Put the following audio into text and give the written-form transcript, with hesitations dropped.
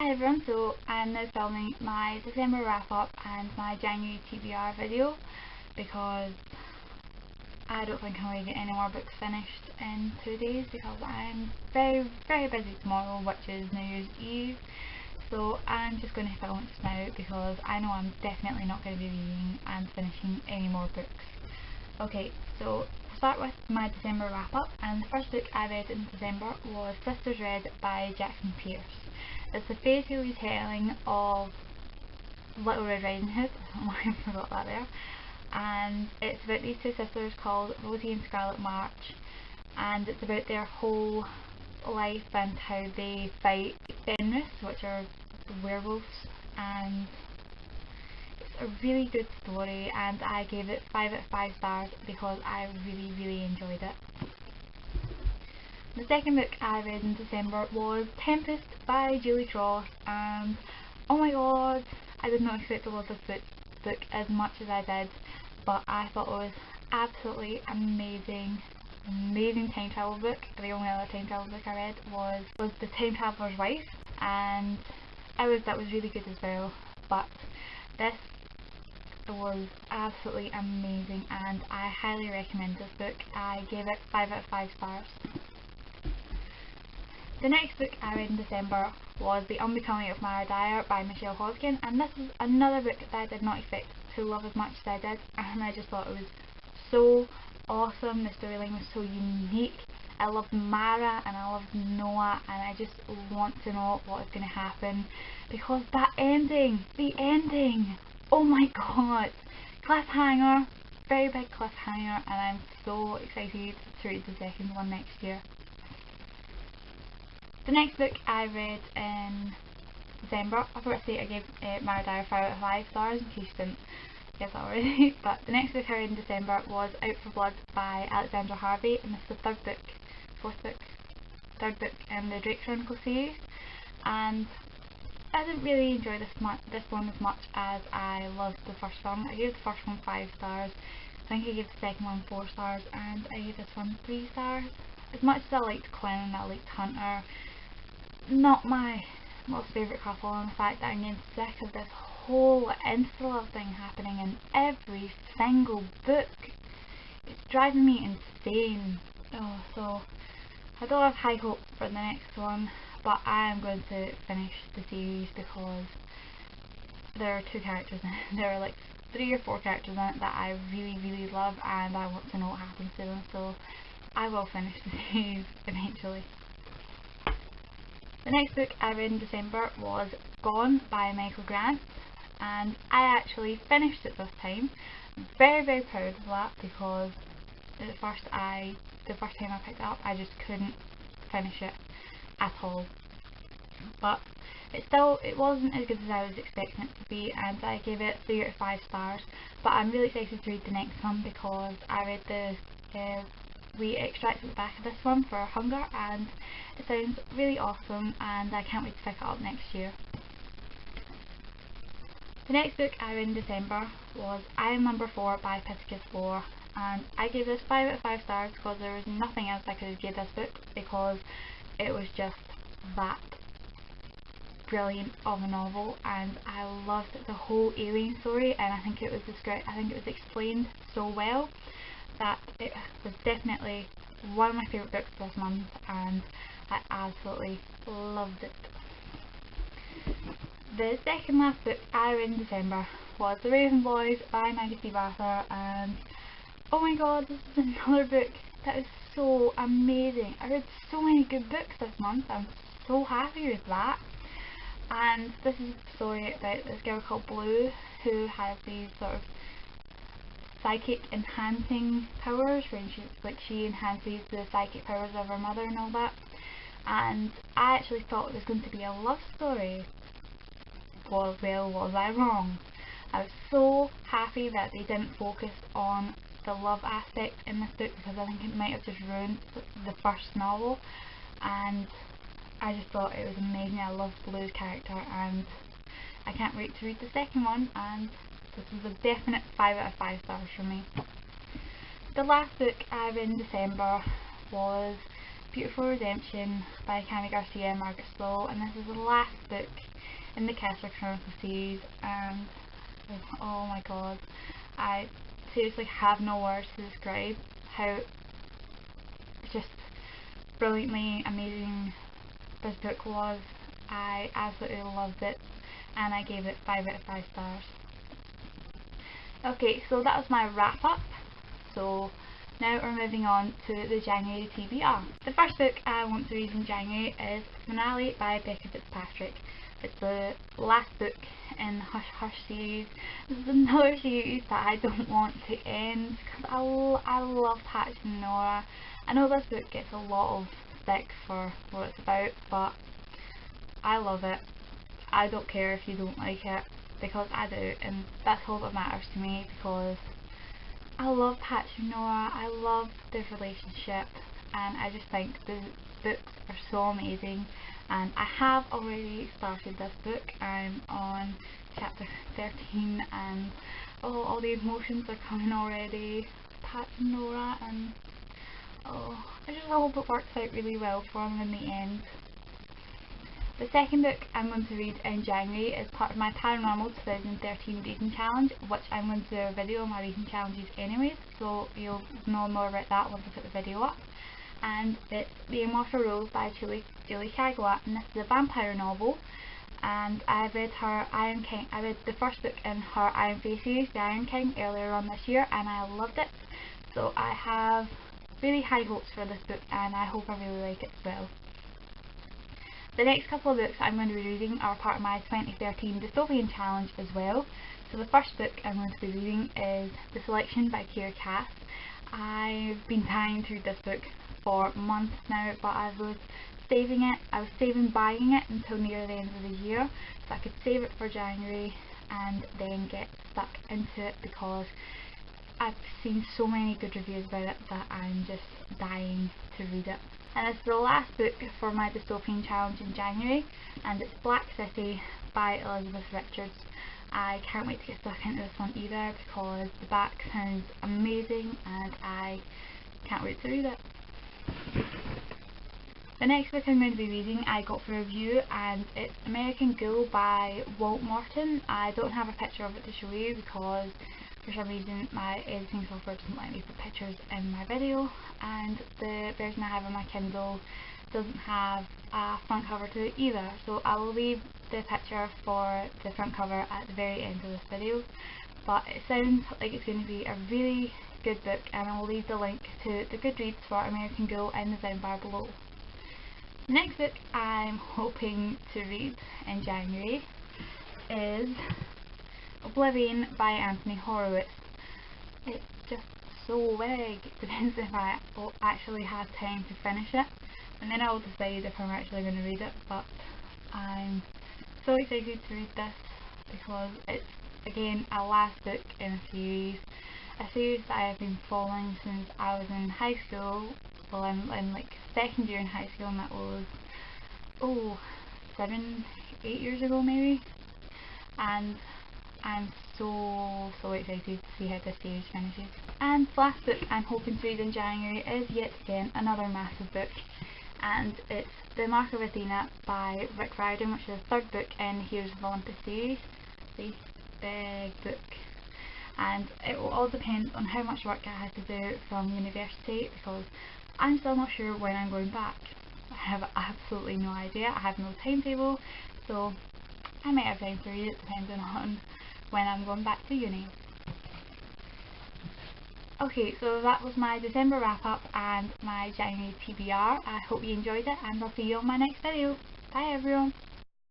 Hi everyone, so I'm now filming my December wrap up and my January TBR video because I don't think I'm going to get any more books finished in 2 days because I'm very busy tomorrow, which is New Year's Eve. So I'm just going to film it just now because I know I'm definitely not going to be reading and finishing any more books. Okay, so to start with my December wrap up, and the first book I read in December was Sisters Red by Jackson Pierce. It's a fairy tale retelling of Little Red Riding Hood. I don't know why I forgot that there. And it's about these two sisters called Rosie and Scarlet March, and it's about their whole life and how they fight Fenris, which are werewolves, and it's a really good story and I gave it 5 out of 5 stars because I really enjoyed it. The second book I read in December was Tempest by Julie Cross, and oh my god, I did not expect to love this book as much as I did, but I thought it was absolutely amazing time travel book. The only other time travel book I read was The Time Traveler's Wife, and that was really good as well, but this was absolutely amazing and I highly recommend this book. I gave it 5 out of 5 stars. The next book I read in December was The Unbecoming of Dyer by Michelle Hodgkin, and this is another book that I did not expect to love as much as I did, and I just thought it was so awesome. The storyline was so unique. I loved Mara and I loved Noah, and I just want to know what is going to happen because the ending, oh my god, cliffhanger, very big cliffhanger, and I'm so excited to read the second one next year. The next book I read in December, I forgot to say I gave Mara Dyer 5 out of 5 stars in case you didn't get that already, but the next book I read in December was Out for Blood by Alexandra Harvey, and this is the third book in the Drake Chronicle series, and I didn't really enjoy this one as much as I loved the first one. I gave the first one 5 stars, I think I gave the second one 4 stars, and I gave this one 3 stars. As much as I liked Quinn and I liked Hunter, not my most favourite couple, and the fact that I'm getting sick of this whole insta-love thing happening in every single book. It's driving me insane. Oh, so I don't have high hopes for the next one, but I am going to finish the series because there are 2 characters in it. There are like 3 or 4 characters in it that I really love and I want to know what happens to them, so I will finish the series eventually. The next book I read in December was Gone by Michael Grant, and I actually finished it this time. I'm very proud of that because the first time I picked it up I just couldn't finish it at all. But it wasn't as good as I was expecting it to be, and I gave it 3 out of 5 stars. But I'm really excited to read the next one because I read the wee extract at the back of this one for Hunger, and it sounds really awesome and I can't wait to pick it up next year. The next book I read in December was I Am Number 4 by Pittacus 4, and I gave this 5 out of 5 stars because there was nothing else I could have given this book because it was just that brilliant of a novel, and I loved the whole alien story, and I think it was explained so well that it was definitely one of my favourite books this month and I absolutely loved it. The second last book I read in December was The Raven Boys by Maggie C. Barther, and oh my god, this is another book that is so amazing. I read so many good books this month, I'm so happy with that. And this is a story about this girl called Blue who has these sort of psychic enhancing powers where she enhances the psychic powers of her mother and all that, and I actually thought it was going to be a love story. Well, was I wrong? I was so happy that they didn't focus on the love aspect in this book because I think it might have just ruined the first novel, and I just thought it was amazing. I loved Blue's character and I can't wait to read the second one, and this was a definite 5 out of 5 stars for me. The last book I read in December was Beautiful Redemption by Cami Garcia and Margaret Slow, and this is the last book in the Kessler Chronicle series, and oh my god, I seriously have no words to describe how just brilliantly amazing this book was. I absolutely loved it, and I gave it 5 out of 5 stars. Okay, so that was my wrap up. So now we're moving on to the January TBR. The first book I want to read in January is Finale by Becca Fitzpatrick. It's the last book in the Hush Hush series. This is another series that I don't want to end because I love Patch and Nora. I know this book gets a lot of stick for what it's about, but I love it. I don't care if you don't like it, because I do, and that's all that matters to me, because I love Patch and Nora, I love their relationship, and I just think the books are so amazing. And I have already started this book. I'm on chapter 13, and oh, all the emotions are coming already. Patch and Nora, and oh, I just hope it works out really well for them in the end. The second book I'm going to read in January is part of my Paranormal 2013 reading challenge, which I'm going to do a video on my reading challenges anyways, so you'll know more about that once I put the video up. And it's The Immortal Rule by Julie Kagawa, and this is a vampire novel, and I read her Iron King. I read the first book in her Iron Fey series, The Iron King, earlier on this year, and I loved it, so I have really high hopes for this book, and I hope I really like it as well. The next couple of books I'm going to be reading are part of my 2013 Dystopian Challenge as well. So the first book I'm going to be reading is The Selection by Kira Cass. I've been dying to read this book for months now, but I was saving buying it until near the end of the year, so I could save it for January and then get stuck into it, because I've seen so many good reviews about it that I'm just dying to read it. And it's the last book for my Dystopian Challenge in January, and it's Black City by Elizabeth Richards. I can't wait to get stuck into this one either, because the back sounds amazing and I can't wait to read it. The next book I'm going to be reading I got for review, and it's American Ghoul by Walt Morton. I don't have a picture of it to show you because for some reason my editing software doesn't let me put pictures in my video, and the version I have on my Kindle doesn't have a front cover to it either, so I will leave the picture for the front cover at the very end of this video. But it sounds like it's going to be a really good book, and I will leave the link to the Goodreads for American Ghoul in the down bar below. The next book I'm hoping to read in January is Oblivion by Anthony Horowitz. It's just so big, it depends if I will actually have time to finish it, and then I will decide if I'm actually going to read it. But I'm so excited to read this because it's again a last book in a series that I have been following since I was in high school. Well, I'm in like second year in high school, and that was 7-8 years ago maybe, and I'm so excited to see how this series finishes. And the last book I'm hoping to read in January is yet again another massive book, and it's The Mark of Athena by Rick Riordan, which is the third book in the Heroes of Olympus series. See, big book. And it will all depend on how much work I have to do from university, because I'm still not sure when I'm going back. I have absolutely no idea. I have no timetable, so I might have time to read it depending on when I'm going back to uni. Okay, so that was my December wrap up and my January TBR. I hope you enjoyed it, and I'll see you on my next video. Bye everyone!